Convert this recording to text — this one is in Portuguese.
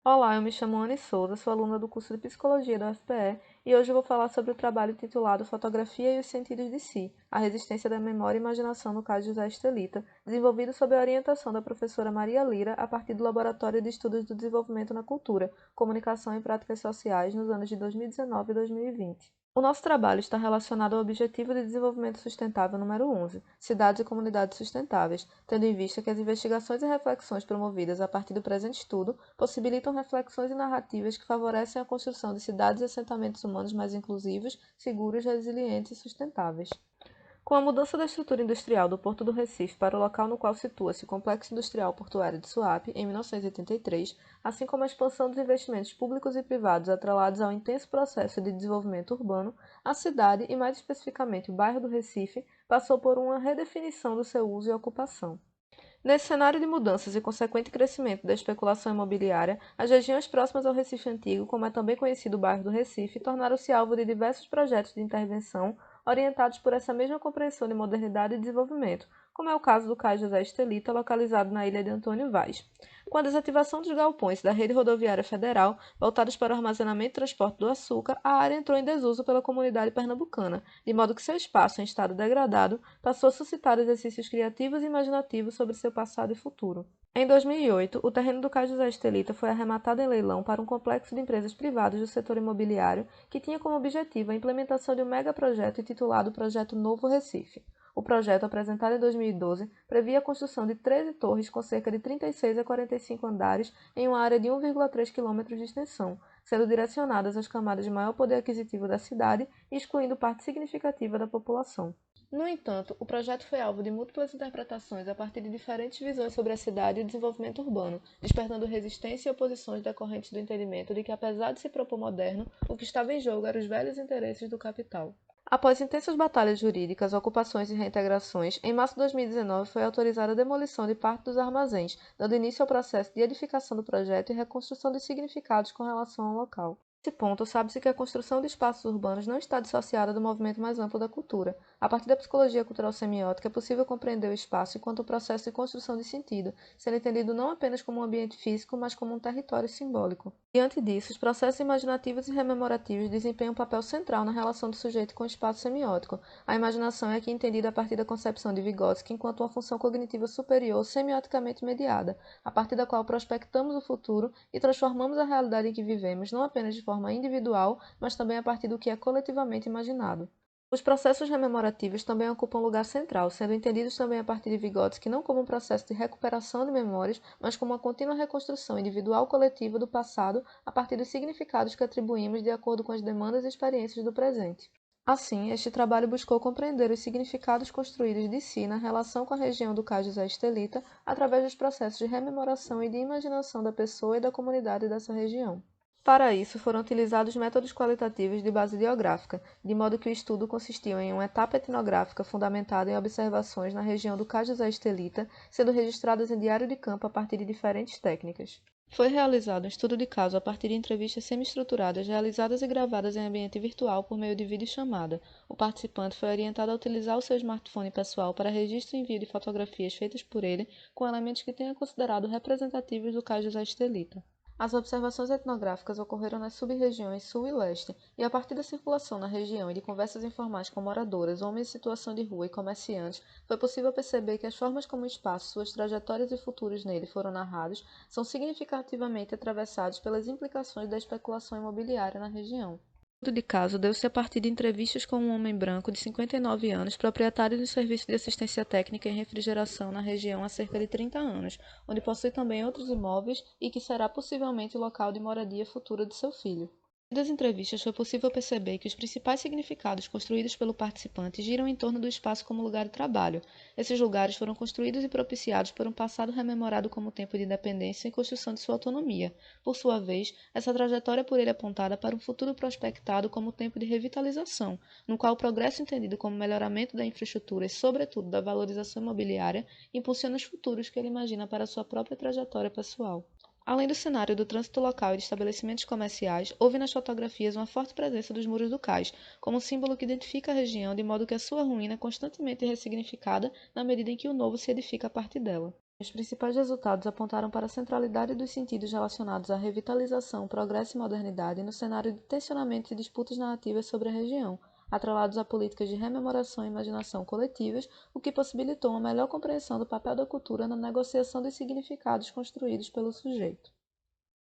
Olá, eu me chamo Anne Souza, sou aluna do curso de Psicologia da UFPE e hoje eu vou falar sobre o trabalho intitulado Fotografia e os Sentidos de Si, a resistência da memória e imaginação no caso de José Estelita, desenvolvido sob a orientação da professora Maria Lira a partir do Laboratório de Estudos do Desenvolvimento na Cultura, Comunicação e Práticas Sociais nos anos de 2019 e 2020. O nosso trabalho está relacionado ao Objetivo de Desenvolvimento Sustentável número 11, Cidades e Comunidades Sustentáveis, tendo em vista que as investigações e reflexões promovidas a partir do presente estudo possibilitam reflexões e narrativas que favorecem a construção de cidades e assentamentos humanos mais inclusivos, seguros, resilientes e sustentáveis. Com a mudança da estrutura industrial do Porto do Recife para o local no qual situa-se o Complexo Industrial Portuário de Suape, em 1983, assim como a expansão dos investimentos públicos e privados atrelados ao intenso processo de desenvolvimento urbano, a cidade, e mais especificamente o bairro do Recife, passou por uma redefinição do seu uso e ocupação. Nesse cenário de mudanças e consequente crescimento da especulação imobiliária, as regiões próximas ao Recife Antigo, como é também conhecido o bairro do Recife, tornaram-se alvo de diversos projetos de intervenção orientados por essa mesma compreensão de modernidade e desenvolvimento, como é o caso do Cais José Estelita, localizado na ilha de Antônio Vaz. Com a desativação dos galpões da rede rodoviária federal, voltados para o armazenamento e transporte do açúcar, a área entrou em desuso pela comunidade pernambucana, de modo que seu espaço, em estado degradado, passou a suscitar exercícios criativos e imaginativos sobre seu passado e futuro. Em 2008, o terreno do Cais José Estelita foi arrematado em leilão para um complexo de empresas privadas do setor imobiliário que tinha como objetivo a implementação de um megaprojeto intitulado Projeto Novo Recife. O projeto, apresentado em 2012, previa a construção de 13 torres com cerca de 36 a 45 andares em uma área de 1,3 km de extensão, sendo direcionadas às camadas de maior poder aquisitivo da cidade e excluindo parte significativa da população. No entanto, o projeto foi alvo de múltiplas interpretações a partir de diferentes visões sobre a cidade e o desenvolvimento urbano, despertando resistência e oposições decorrentes do entendimento de que, apesar de se propor moderno, o que estava em jogo eram os velhos interesses do capital. Após intensas batalhas jurídicas, ocupações e reintegrações, em março de 2019 foi autorizada a demolição de parte dos armazéns, dando início ao processo de edificação do projeto e reconstrução de significados com relação ao local. Nesse ponto, sabe-se que a construção de espaços urbanos não está dissociada do movimento mais amplo da cultura. A partir da psicologia cultural semiótica, é possível compreender o espaço enquanto um processo de construção de sentido, sendo entendido não apenas como um ambiente físico, mas como um território simbólico. Diante disso, os processos imaginativos e rememorativos desempenham um papel central na relação do sujeito com o espaço semiótico. A imaginação é aqui entendida a partir da concepção de Vygotsky enquanto uma função cognitiva superior semioticamente mediada, a partir da qual prospectamos o futuro e transformamos a realidade em que vivemos não apenas de forma individual, mas também a partir do que é coletivamente imaginado. Os processos rememorativos também ocupam um lugar central, sendo entendidos também a partir de Vygotsky não como um processo de recuperação de memórias, mas como uma contínua reconstrução individual coletiva do passado a partir dos significados que atribuímos de acordo com as demandas e experiências do presente. Assim, este trabalho buscou compreender os significados construídos de si na relação com a região do Cais José Estelita através dos processos de rememoração e de imaginação da pessoa e da comunidade dessa região. Para isso, foram utilizados métodos qualitativos de base biográfica, de modo que o estudo consistiu em uma etapa etnográfica fundamentada em observações na região do Cais José Estelita, sendo registradas em diário de campo a partir de diferentes técnicas. Foi realizado um estudo de caso a partir de entrevistas semi-estruturadas realizadas e gravadas em ambiente virtual por meio de videochamada. O participante foi orientado a utilizar o seu smartphone pessoal para registro e envio de fotografias feitas por ele com elementos que tenha considerado representativos do Cais José Estelita. As observações etnográficas ocorreram nas sub-regiões sul e leste, e a partir da circulação na região e de conversas informais com moradores, homens em situação de rua e comerciantes, foi possível perceber que as formas como o espaço, suas trajetórias e futuros nele foram narrados, são significativamente atravessados pelas implicações da especulação imobiliária na região. O estudo de caso deu-se a partir de entrevistas com um homem branco de 59 anos, proprietário de um serviço de assistência técnica em refrigeração na região há cerca de 30 anos, onde possui também outros imóveis e que será possivelmente o local de moradia futura de seu filho. Das entrevistas foi possível perceber que os principais significados construídos pelo participante giram em torno do espaço como lugar de trabalho. Esses lugares foram construídos e propiciados por um passado rememorado como tempo de independência e construção de sua autonomia. Por sua vez, essa trajetória é por ele apontada para um futuro prospectado como tempo de revitalização, no qual o progresso entendido como melhoramento da infraestrutura e, sobretudo, da valorização imobiliária, impulsiona os futuros que ele imagina para sua própria trajetória pessoal. Além do cenário do trânsito local e de estabelecimentos comerciais, houve nas fotografias uma forte presença dos muros do cais, como símbolo que identifica a região de modo que a sua ruína é constantemente ressignificada na medida em que o novo se edifica a partir dela. Os principais resultados apontaram para a centralidade dos sentidos relacionados à revitalização, progresso e modernidade no cenário de tensionamentos e disputas narrativas sobre a região, atrelados a políticas de rememoração e imaginação coletivas, o que possibilitou uma melhor compreensão do papel da cultura na negociação dos significados construídos pelo sujeito.